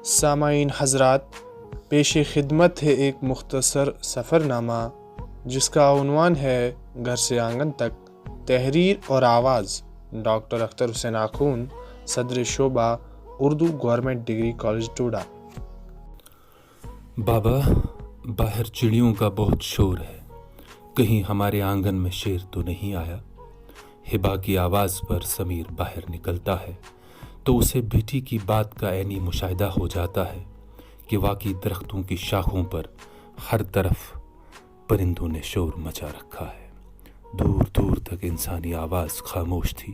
سامعین حضرات، پیش خدمت ہے ایک مختصر سفر نامہ جس کا عنوان ہے گھر سے آنگن تک، تحریر اور آواز ڈاکٹر اختر حسین آخون، صدر شعبہ Urdu government degree college Toda. بابا، باہر چڑیوں کا بہت شور ہے، کہیں ہمارے آنگن میں شیر تو نہیں آیا؟ ہبا کی آواز پر سمیر باہر نکلتا ہے تو اسے بیٹی کی بات کا عینی مشاہدہ ہو جاتا ہے کہ واقعی درختوں کی شاخوں پر ہر طرف پرندوں نے شور مچا رکھا ہے۔ دور دور تک انسانی آواز خاموش تھی۔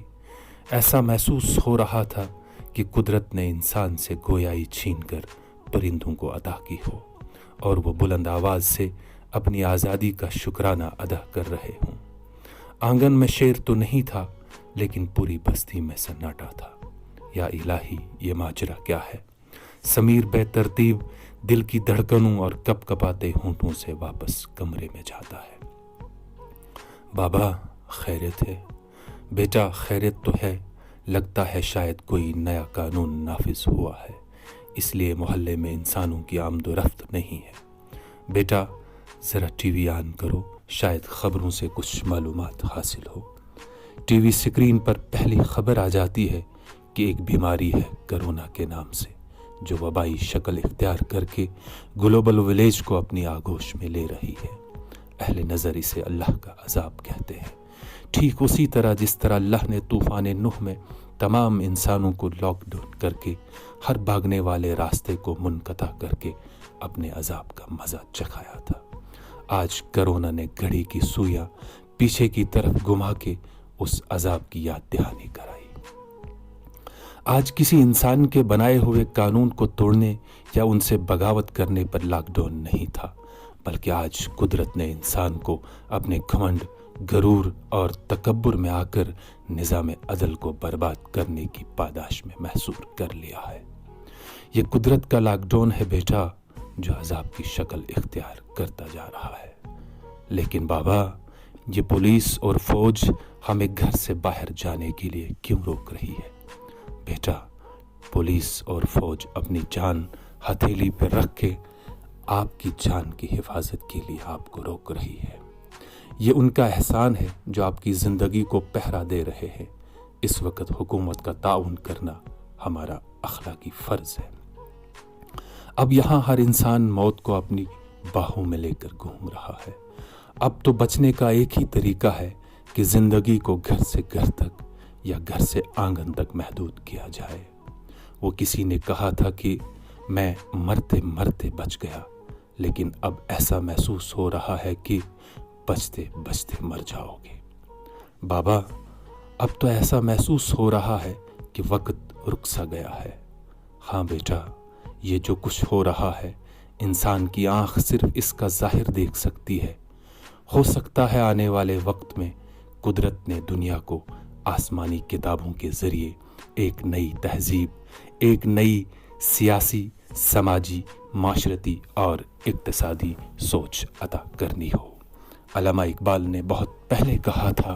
ایسا محسوس ہو رہا تھا کہ قدرت نے انسان سے گویائی چھین کر پرندوں کو عطا کی ہو اور وہ بلند آواز سے اپنی آزادی کا شکرانہ ادا کر رہے ہوں۔ آنگن میں شیر تو نہیں تھا، لیکن پوری بستی میں سناٹا تھا۔ یا الہی، یہ ماجرا کیا ہے؟ سمیر بے ترتیب دل کی دھڑکنوں اور کپ کپاتے ہونٹوں سے واپس کمرے میں جاتا ہے۔ بابا، خیریت ہے؟ بیٹا، خیریت تو ہے، لگتا ہے شاید کوئی نیا قانون نافذ ہوا ہے، اس لیے محلے میں انسانوں کی آمد و رفت نہیں ہے۔ بیٹا، ذرا ٹی وی آن کرو، شاید خبروں سے کچھ معلومات حاصل ہو۔ ٹی وی سکرین پر پہلی خبر آ جاتی ہے کہ ایک بیماری ہے کرونا کے نام سے، جو وبائی شکل اختیار کر کے گلوبل ولیج کو اپنی آغوش میں لے رہی ہے۔ اہل نظر اسے اللہ کا عذاب کہتے ہیں، ٹھیک اسی طرح جس طرح اللہ نے طوفان نوح میں تمام انسانوں کو لاک ڈاؤن کر کے ہر بھاگنے والے راستے کو منقطع کر کے اپنے عذاب کا مزہ چکھایا تھا۔ آج کرونا نے گھڑی کی سوئیاں پیچھے کی طرف گھما کے اس عذاب کی یاد دہانی کرائی۔ آج کسی انسان کے بنائے ہوئے قانون کو توڑنے یا ان سے بغاوت کرنے پر لاک ڈاؤن نہیں تھا، بلکہ آج قدرت نے انسان کو اپنے گھمنڈ، غرور اور تکبر میں آ کر نظام عدل کو برباد کرنے کی پاداش میں محصور کر لیا ہے۔ یہ قدرت کا لاک ڈاؤن ہے بیٹا، جو عذاب کی شکل اختیار کرتا جا رہا ہے۔ لیکن بابا، یہ پولیس اور فوج ہمیں گھر سے باہر جانے کے لیے کیوں روک رہی ہے؟ بیٹا، پولیس اور فوج اپنی جان ہتھیلی پر رکھ کے آپ کی جان کی حفاظت کے لیے آپ کو روک رہی ہے۔ یہ ان کا احسان ہے جو آپ کی زندگی کو پہرا دے رہے ہیں۔ اس وقت حکومت کا تعاون کرنا ہمارا اخلاقی فرض ہے۔ اب یہاں ہر انسان موت کو اپنی باہوں میں لے کر گھوم رہا ہے۔ اب تو بچنے کا ایک ہی طریقہ ہے کہ زندگی کو گھر سے گھر تک یا گھر سے آنگن تک محدود کیا جائے۔ وہ کسی نے کہا تھا کہ میں مرتے مرتے بچ گیا، لیکن اب ایسا محسوس ہو رہا ہے کہ بچتے بچتے مر جاؤ گے۔ بابا، اب تو ایسا محسوس ہو رہا ہے کہ وقت رک سا گیا ہے۔ ہاں بیٹا، یہ جو کچھ ہو رہا ہے، انسان کی آنکھ صرف اس کا ظاہر دیکھ سکتی ہے۔ ہو سکتا ہے آنے والے وقت میں قدرت نے دنیا کو آسمانی کتابوں کے ذریعے ایک نئی تہذیب، ایک نئی سیاسی، سماجی، معاشرتی اور اقتصادی سوچ عطا کرنی ہو۔ علامہ اقبال نے بہت پہلے کہا تھا،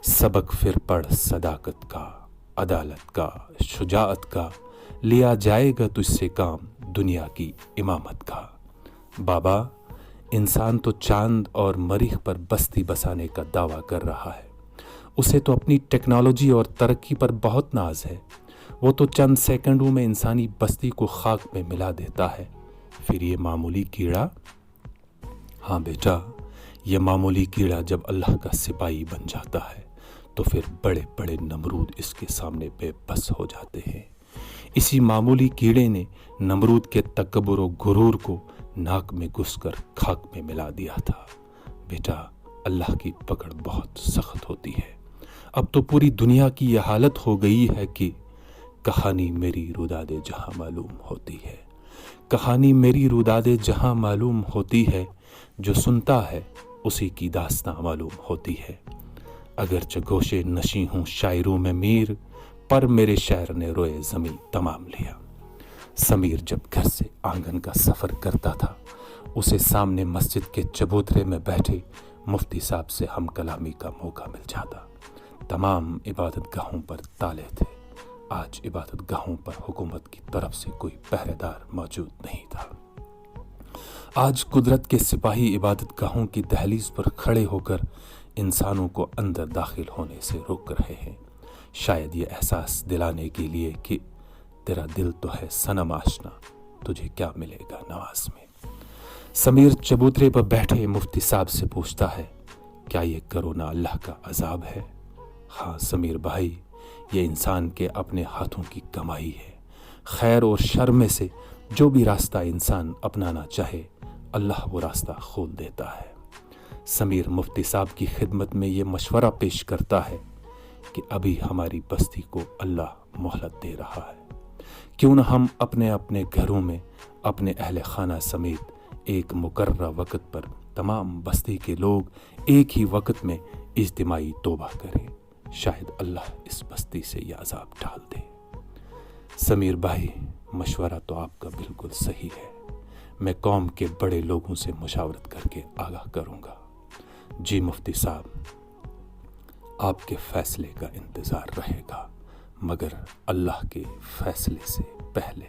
سبق پھر پڑھ صداقت کا، عدالت کا، شجاعت کا، لیا جائے گا تجھ سے کام دنیا کی امامت کا۔ بابا، انسان تو چاند اور مریخ پر بستی بسانے کا دعویٰ کر رہا ہے۔ اسے تو اپنی ٹیکنالوجی اور ترقی پر بہت ناز ہے۔ وہ تو چند سیکنڈوں میں انسانی بستی کو خاک میں ملا دیتا ہے۔ پھر یہ معمولی کیڑا؟ ہاں بیٹا، یہ معمولی کیڑا جب اللہ کا سپاہی بن جاتا ہے تو پھر بڑے بڑے نمرود اس کے سامنے بے بس ہو جاتے ہیں۔ اسی معمولی کیڑے نے نمرود کے تکبر و غرور کو ناک میں گھس کر خاک میں ملا دیا تھا۔ بیٹا، اللہ کی پکڑ بہت سخت ہوتی ہے۔ اب تو پوری دنیا کی یہ حالت ہو گئی ہے کہ کہانی میری روداد جہاں معلوم ہوتی ہے۔ کہانی میری روداد جہاں معلوم ہوتی ہے، جو سنتا ہے اسی کی داستاں معلوم ہوتی ہے۔ اگرچہ گوشے نشیں ہوں شاعروں میں میر، پر میرے شعر نے روئے زمیں تمام لیا۔ سمیر جب گھر سے آنگن کا سفر کرتا تھا، اسے سامنے مسجد کے چبوترے میں بیٹھے مفتی صاحب سے ہم کلامی کا موقع مل جاتا۔ تمام عبادت گاہوں پر تالے تھے، آج عبادت گاہوں پر حکومت کی طرف سے کوئی پہرے دار موجود نہیں تھا۔ آج قدرت کے سپاہی عبادت گاہوں کی دہلیز پر کھڑے ہو کر انسانوں کو اندر داخل ہونے سے روک رہے ہیں، شاید یہ احساس دلانے کے لیے کہ تیرا دل تو ہے صنم آشنا، تجھے کیا ملے گا نواز میں۔ سمیر چبوترے پر بیٹھے مفتی صاحب سے پوچھتا ہے، کیا یہ کرونا اللہ کا عذاب ہے؟ ہاں سمیر بھائی، یہ انسان کے اپنے ہاتھوں کی کمائی ہے۔ خیر اور شر میں سے جو بھی راستہ انسان اپنانا چاہے، اللہ وہ راستہ کھول دیتا ہے۔ سمیر مفتی صاحب کی خدمت میں یہ مشورہ پیش کرتا ہے کہ ابھی ہماری بستی کو اللہ مہلت دے رہا ہے، کیوں نہ ہم اپنے اپنے گھروں میں اپنے اہل خانہ سمیت ایک مقررہ وقت پر تمام بستی کے لوگ ایک ہی وقت میں اجتماعی توبہ کریں، شاید اللہ اس بستی سے یہ عذاب ڈال دے۔ سمیر بھائی، مشورہ تو آپ کا بالکل صحیح ہے، میں قوم کے بڑے لوگوں سے مشاورت کر کے آگاہ کروں گا۔ جی مفتی صاحب، آپ کے فیصلے کا انتظار رہے گا، مگر اللہ کے فیصلے سے پہلے